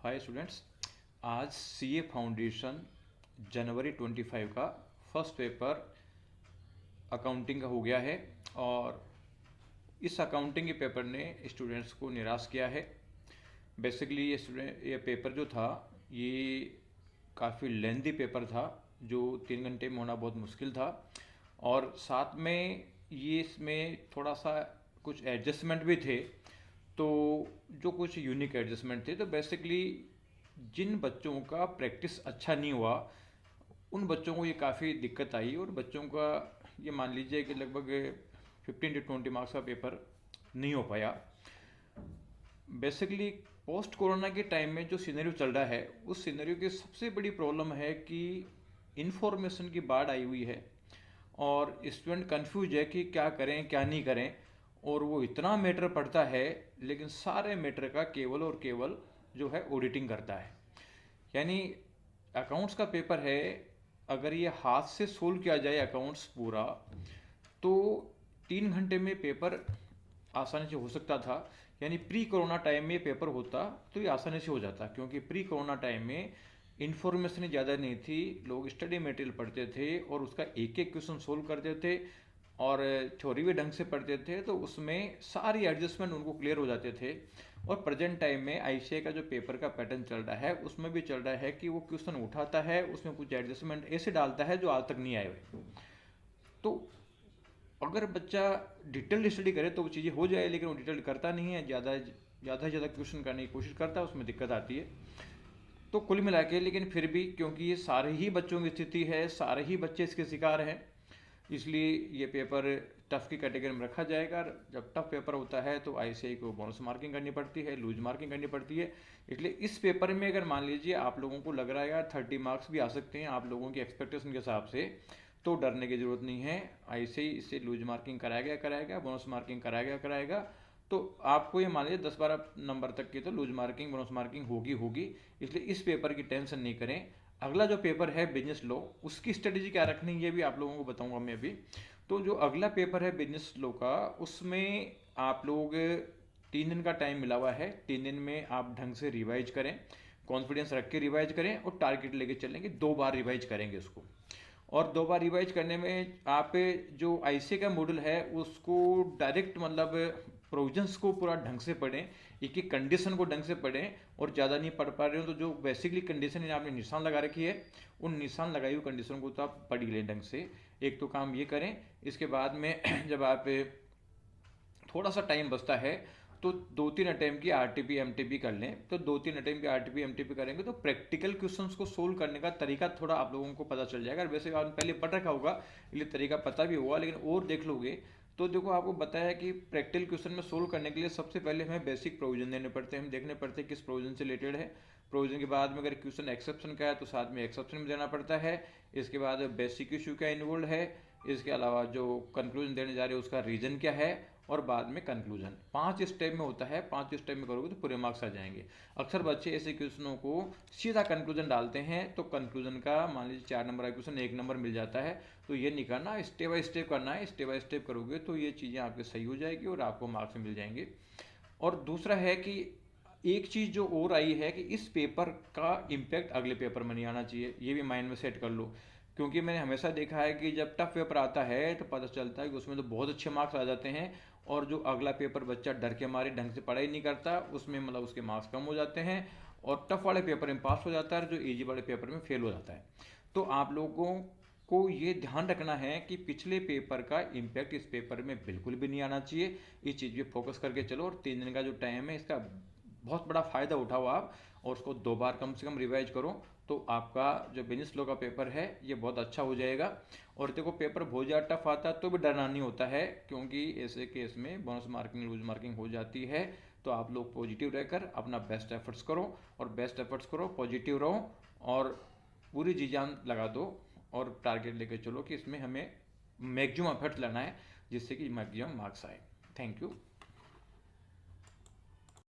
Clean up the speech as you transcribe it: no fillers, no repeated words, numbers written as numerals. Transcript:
Hi students, आज CA foundation जनवरी 25 का first paper accounting का हो गया है और इस अकाउंटिंग के पेपर ने स्टूडेंट्स को निराश किया है। बेसिकली ये पेपर जो था ये काफ़ी लेंदी पेपर था, जो 3 घंटे में होना बहुत मुश्किल था और साथ में ये इसमें थोड़ा सा कुछ एडजस्टमेंट भी थे। तो जो कुछ यूनिक एडजस्टमेंट थे, तो बेसिकली जिन बच्चों का प्रैक्टिस अच्छा नहीं हुआ उन बच्चों को ये काफ़ी दिक्कत आई और बच्चों का ये मान लीजिए कि लगभग 15 से 20 मार्क्स का पेपर नहीं हो पाया। बेसिकली पोस्ट कोरोना के टाइम में जो सिनेरियो चल रहा है, उस सिनेरियो की सबसे बड़ी प्रॉब्लम है कि इन्फॉर्मेशन की बाढ़ आई हुई है और स्टूडेंट कंफ्यूज है कि क्या करें क्या नहीं करें। और वो इतना मैटर पढ़ता है लेकिन सारे मैटर का केवल और केवल जो है ऑडिटिंग करता है। यानी अकाउंट्स का पेपर है, अगर ये हाथ से सोल्व किया जाए अकाउंट्स पूरा, तो 3 घंटे में पेपर आसानी से हो सकता था। यानी प्री कोरोना टाइम में ये पेपर होता तो ये आसानी से हो जाता, क्योंकि प्री कोरोना टाइम में इन्फॉर्मेशन ज़्यादा नहीं थी, लोग स्टडी मटेरियल पढ़ते थे और उसका एक एक क्वेश्चन सोल्व करते थे और थ्योरी भी ढंग से पढ़ते थे, तो उसमें सारी एडजस्टमेंट उनको क्लियर हो जाते थे। और प्रेजेंट टाइम में आईसीए का जो पेपर का पैटर्न चल रहा है उसमें भी चल रहा है कि वो क्वेश्चन उठाता है, उसमें कुछ एडजस्टमेंट ऐसे डालता है जो आज तक नहीं आए हुए। तो अगर बच्चा डिटेल्ड स्टडी करे तो वो चीज़ें हो जाए, लेकिन वो डिटेल्ड करता नहीं है, ज़्यादा से ज़्यादा क्वेश्चन करने की कोशिश करता है, उसमें दिक्कत आती है। तो कुल मिला के लेकिन फिर भी क्योंकि ये सारे ही बच्चों की स्थिति है, सारे ही बच्चे इसके शिकार हैं, इसलिए ये पेपर टफ की कैटेगरी में रखा जाएगा। जब टफ पेपर होता है तो आईसीआई को बोनस मार्किंग करनी पड़ती है, लूज मार्किंग करनी पड़ती है। इसलिए इस पेपर में अगर मान लीजिए आप लोगों को लग रहा है यार 30 मार्क्स भी आ सकते हैं आप लोगों की एक्सपेक्टेशन के हिसाब से, तो डरने की ज़रूरत नहीं है। आईसीआई इससे लूज मार्किंग कराएगा, बोनस मार्किंग कराएगा। तो आपको ये मान लीजिए 10-12 नंबर तक की तो लूज मार्किंग बोनस मार्किंग होगी। इसलिए इस पेपर की टेंशन नहीं करें। अगला जो पेपर है बिजनेस लॉ, उसकी स्ट्रेटेजी क्या रखनी है ये भी आप लोगों को बताऊंगा मैं अभी। तो जो अगला पेपर है बिजनेस लॉ का, उसमें आप लोग 3 दिन का टाइम मिला हुआ है। 3 दिन में आप ढंग से रिवाइज करें, कॉन्फिडेंस रख के रिवाइज करें और टारगेट लेके चलेंगे। 2 बार रिवाइज करेंगे उसको, और 2 बार रिवाइज करने में आप जो आईसीए का मॉडल है उसको डायरेक्ट मतलब प्रोविजंस को पूरा ढंग से पढ़ें, एक एक कंडीशन को ढंग से पढ़ें। और ज़्यादा नहीं पढ़ पा रहे हो तो जो बेसिकली कंडीशन आपने निशान लगा रखी है, उन निशान लगाई हुई कंडीशन को तो आप पढ़ ही लें ढंग से। एक तो काम ये करें। इसके बाद में जब आप थोड़ा सा टाइम बचता है तो 2-3 अटैम्प्ट की आरटीपी एमटीपी कर लें। तो 2-3 अटैम्प्ट की आरटीपी एमटीपी करेंगे तो प्रैक्टिकल क्वेश्चंस को सोल्व करने का तरीका थोड़ा आप लोगों को पता चल जाएगा। वैसे आपने पहले पढ़ रखा होगा इसलिए तरीका पता भी होगा, लेकिन और देख लोगे तो देखो आपको बताया कि प्रैक्टिकल क्वेश्चन में सोल्व करने के लिए सबसे पहले हमें बेसिक प्रोविजन देने पड़ते हैं, हम देखने पड़ते हैं किस प्रोविजन से रिलेटेड है। प्रोविजन के बाद में अगर क्वेश्चन एक्सेप्शन का है तो साथ में एक्सेप्शन में देना पड़ता है। इसके बाद बेसिक इशू क्या इन्वॉल्व है, इसके अलावा जो कंक्लूजन देने जा रहे हैं उसका रीजन क्या है, और बाद में कंक्लूजन। 5 स्टेप में होता है, 5 स्टेप में करोगे तो पूरे मार्क्स आ जाएंगे। अक्सर बच्चे ऐसे क्वेश्चनों को सीधा कंक्लूजन डालते हैं तो कंक्लूजन का मान लीजिए 4 नंबर का क्वेश्चन 1 नंबर मिल जाता है। तो ये नहीं करना, स्टेप बाय स्टेप करना है। स्टेप बाय स्टेप करोगे तो ये चीज़ें आपके सही हो जाएगी और आपको मार्क्स मिल जाएंगे। और दूसरा है कि एक चीज़ जो और आई है कि इस पेपर का इम्पैक्ट अगले पेपर में नहीं आना चाहिए, ये भी माइंड में सेट कर लो। क्योंकि मैंने हमेशा देखा है कि जब टफ पेपर आता है तो पता चलता है कि उसमें तो बहुत अच्छे मार्क्स आ जाते हैं, और जो अगला पेपर बच्चा डर के मारे ढंग से पढ़ाई नहीं करता उसमें मतलब उसके मार्क्स कम हो जाते हैं और टफ वाले पेपर में पास हो जाता है, जो इजी वाले पेपर में फेल हो जाता है। तो आप लोगों को ये ध्यान रखना है कि पिछले पेपर का इम्पैक्ट इस पेपर में बिल्कुल भी नहीं आना चाहिए। इस चीज़ पे फोकस करके चलो और 3 दिन का जो टाइम है इसका बहुत बड़ा फ़ायदा उठाओ आप, और उसको 2 बार कम से कम रिवाइज करो। तो आपका जो बिजनेस लॉ का पेपर है ये बहुत अच्छा हो जाएगा। और देखो पेपर बहुत ज़्यादा टफ आता है तो भी डरना नहीं होता है, क्योंकि ऐसे केस में बोनस मार्किंग लूज मार्किंग हो जाती है। तो आप लोग पॉजिटिव रहकर अपना बेस्ट एफर्ट्स करो, और बेस्ट एफर्ट्स करो, पॉजिटिव रहो और पूरी जी जान लगा दो और टारगेट लेके चलो कि इसमें हमें मैक्सिमम एफर्ट्स लेना है जिससे कि मैक्सिमम मार्क्स आए। Thank you.